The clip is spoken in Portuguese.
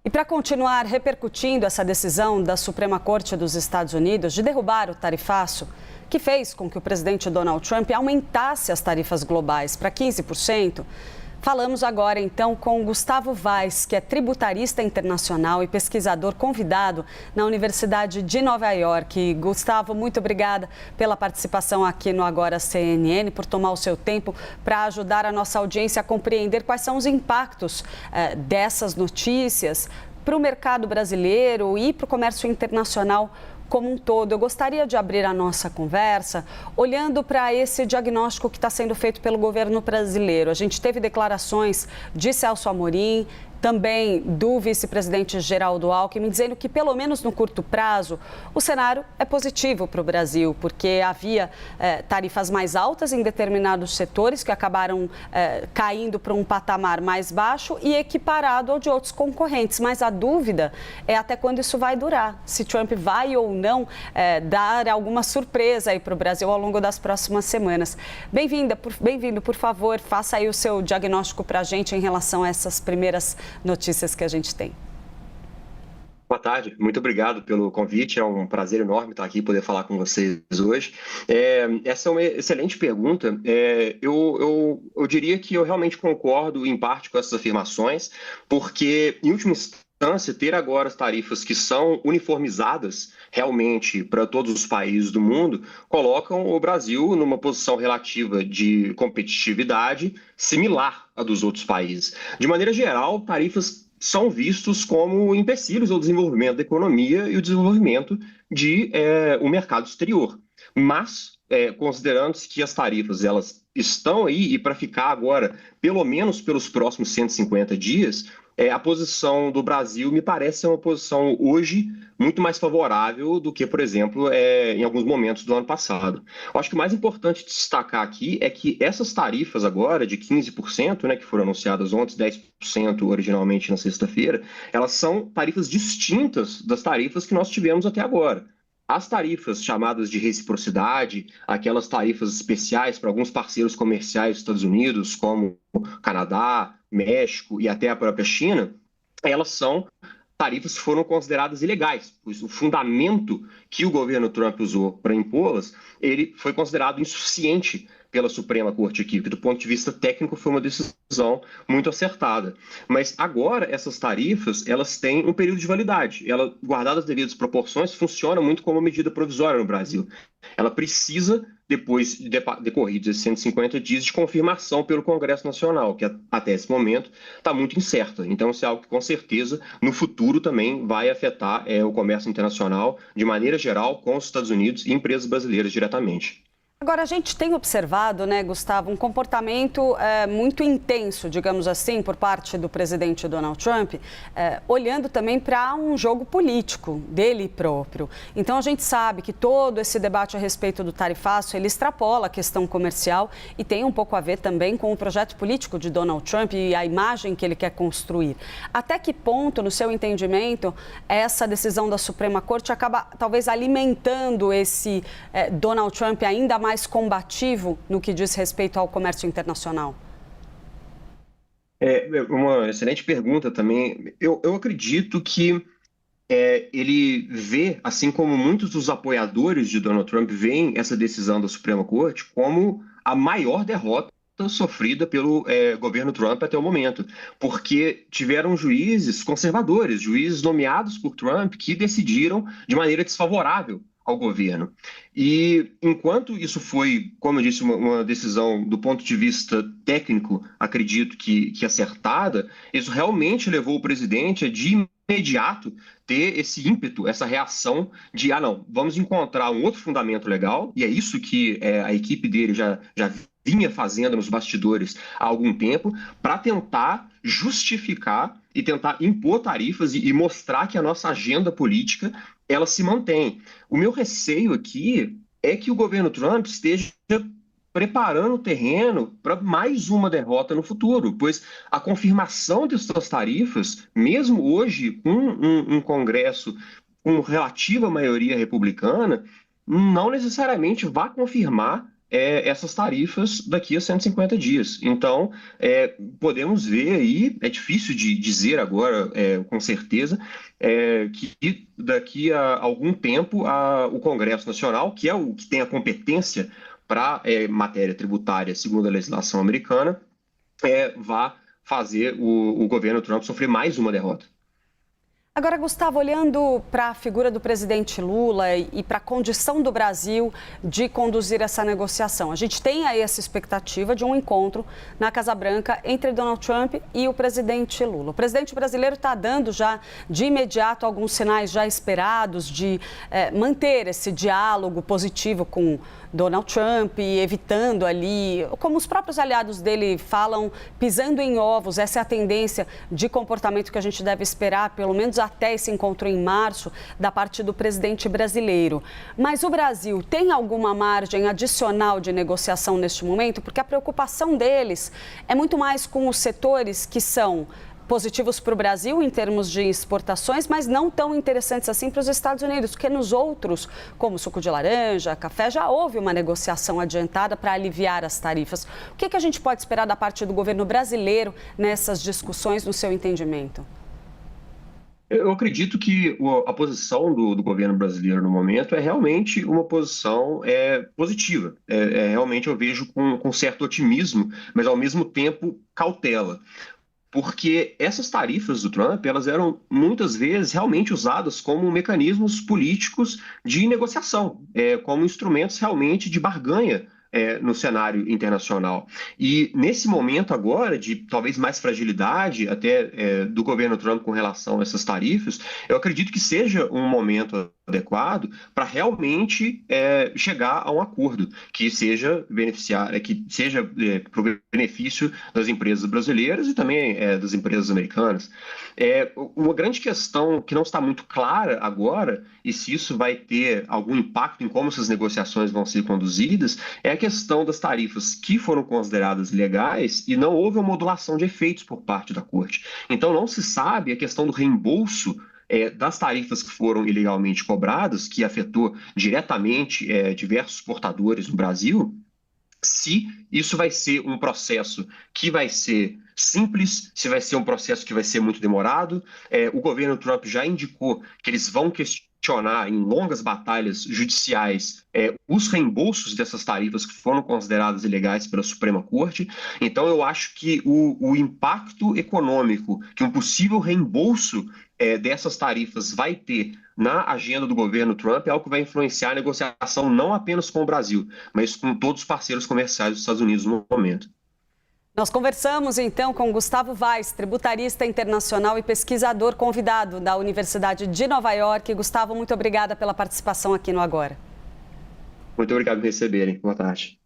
E para continuar repercutindo essa decisão da Suprema Corte dos Estados Unidos de derrubar o tarifaço, que fez com que o presidente Donald Trump aumentasse as tarifas globais para 15%, falamos agora então com Gustavo Vaz, que é tributarista internacional e pesquisador convidado na Universidade de Nova York. Gustavo, muito obrigada pela participação aqui no Agora CNN, por tomar o seu tempo para ajudar a nossa audiência a compreender quais são os impactos dessas notícias para o mercado brasileiro e para o comércio internacional como um todo. Eu gostaria de abrir a nossa conversa olhando para esse diagnóstico que está sendo feito pelo governo brasileiro. A gente teve declarações de Celso Amorim, também do vice-presidente Geraldo Alckmin, dizendo que, pelo menos no curto prazo, o cenário é positivo para o Brasil, porque havia tarifas mais altas em determinados setores que acabaram caindo para um patamar mais baixo e equiparado ao de outros concorrentes. Mas a dúvida é até quando isso vai durar, se Trump vai ou não dar alguma surpresa aí para o Brasil ao longo das próximas semanas. Bem-vindo, por favor, faça aí o seu diagnóstico para a gente em relação a essas primeiras notícias que a gente tem. Boa tarde, muito obrigado pelo convite, é um prazer enorme estar aqui e poder falar com vocês hoje. Essa é uma excelente pergunta. Eu diria que eu realmente concordo em parte com essas afirmações, porque, em última instância, ter agora as tarifas que são uniformizadas realmente para todos os países do mundo colocam o Brasil numa posição relativa de competitividade similar à dos outros países. De maneira geral, tarifas são vistos como empecilhos ao desenvolvimento da economia e o desenvolvimento o mercado exterior. Mas, considerando-se que as tarifas elas estão aí e para ficar agora, pelo menos pelos próximos 150 dias, a posição do Brasil me parece ser uma posição hoje muito mais favorável do que, por exemplo, em alguns momentos do ano passado. Eu acho que o mais importante destacar aqui é que essas tarifas agora de 15%, né, que foram anunciadas ontem, 10% originalmente na sexta-feira, elas são tarifas distintas das tarifas que nós tivemos até agora. As tarifas chamadas de reciprocidade, aquelas tarifas especiais para alguns parceiros comerciais dos Estados Unidos, como Canadá, México e até a própria China, elas são tarifas que foram consideradas ilegais, pois o fundamento que o governo Trump usou para impô-las, ele foi considerado insuficiente pela Suprema Corte aqui, que do ponto de vista técnico foi uma decisão muito acertada. Mas agora essas tarifas, elas têm um período de validade. Ela, guardadas as devidas proporções, funciona muito como uma medida provisória no Brasil. Ela precisa, depois de decorridos esses 150 dias, de confirmação pelo Congresso Nacional, que até esse momento está muito incerta. Então, isso é algo que, com certeza, no futuro também vai afetar o comércio internacional, de maneira geral, com os Estados Unidos e empresas brasileiras diretamente. Agora, a gente tem observado, né, Gustavo, um comportamento muito intenso, digamos assim, por parte do presidente Donald Trump, olhando também para um jogo político dele próprio. Então, a gente sabe que todo esse debate a respeito do tarifaço, ele extrapola a questão comercial e tem um pouco a ver também com o projeto político de Donald Trump e a imagem que ele quer construir. Até que ponto, no seu entendimento, essa decisão da Suprema Corte acaba talvez alimentando esse Donald Trump ainda mais combativo no que diz respeito ao comércio internacional? Uma excelente pergunta também. Eu acredito que ele vê, assim como muitos dos apoiadores de Donald Trump veem essa decisão da Suprema Corte como a maior derrota sofrida pelo governo Trump até o momento, porque tiveram juízes conservadores, juízes nomeados por Trump, que decidiram de maneira desfavorável ao governo. E enquanto isso foi, como eu disse, uma decisão do ponto de vista técnico, acredito que acertada, isso realmente levou o presidente a de imediato ter esse ímpeto, essa reação de, não, vamos encontrar um outro fundamento legal, e é isso que a equipe dele já vinha fazendo nos bastidores há algum tempo, para tentar justificar e tentar impor tarifas e mostrar que a nossa agenda política ela se mantém. O meu receio aqui é que o governo Trump esteja preparando o terreno para mais uma derrota no futuro, pois a confirmação dessas tarifas, mesmo hoje com um Congresso com relativa maioria republicana, não necessariamente vai confirmar essas tarifas daqui a 150 dias. Então, podemos ver aí, é difícil de dizer agora com certeza, que daqui a algum tempo o Congresso Nacional, que é o que tem a competência para matéria tributária segundo a legislação americana, vá fazer o governo Trump sofrer mais uma derrota. Agora, Gustavo, olhando para a figura do presidente Lula e para a condição do Brasil de conduzir essa negociação, a gente tem aí essa expectativa de um encontro na Casa Branca entre Donald Trump e o presidente Lula. O presidente brasileiro está dando já de imediato alguns sinais já esperados de manter esse diálogo positivo com Donald Trump, evitando ali, como os próprios aliados dele falam, pisando em ovos. Essa é a tendência de comportamento que a gente deve esperar, pelo menos até esse encontro em março, da parte do presidente brasileiro. Mas o Brasil tem alguma margem adicional de negociação neste momento? Porque a preocupação deles é muito mais com os setores que são positivos para o Brasil em termos de exportações, mas não tão interessantes assim para os Estados Unidos, porque nos outros, como suco de laranja, café, já houve uma negociação adiantada para aliviar as tarifas. O que a gente pode esperar da parte do governo brasileiro nessas discussões, no seu entendimento? Eu acredito que a posição do governo brasileiro no momento é realmente uma posição positiva. Realmente eu vejo com certo otimismo, mas ao mesmo tempo cautela. Porque essas tarifas do Trump, elas eram muitas vezes realmente usadas como mecanismos políticos de negociação, como instrumentos realmente de barganha no cenário internacional. E nesse momento agora, de talvez mais fragilidade até do governo Trump com relação a essas tarifas, eu acredito que seja um momento adequado para realmente chegar a um acordo que seja para o benefício das empresas brasileiras e também das empresas americanas. Uma grande questão que não está muito clara agora, e se isso vai ter algum impacto em como essas negociações vão ser conduzidas, é a questão das tarifas que foram consideradas ilegais e não houve uma modulação de efeitos por parte da Corte. Então não se sabe a questão do reembolso das tarifas que foram ilegalmente cobradas, que afetou diretamente diversos portadores no Brasil, se isso vai ser um processo que vai ser simples, se vai ser um processo que vai ser muito demorado. O governo Trump já indicou que eles vão questionar em longas batalhas judiciais os reembolsos dessas tarifas que foram consideradas ilegais pela Suprema Corte. Então, eu acho que o impacto econômico que um possível reembolso dessas tarifas vai ter na agenda do governo Trump é algo que vai influenciar a negociação não apenas com o Brasil, mas com todos os parceiros comerciais dos Estados Unidos no momento. Nós conversamos então com Gustavo Weiss, tributarista internacional e pesquisador convidado da Universidade de Nova York. Gustavo, muito obrigada pela participação aqui no Agora. Muito obrigado por me receberem. Boa tarde.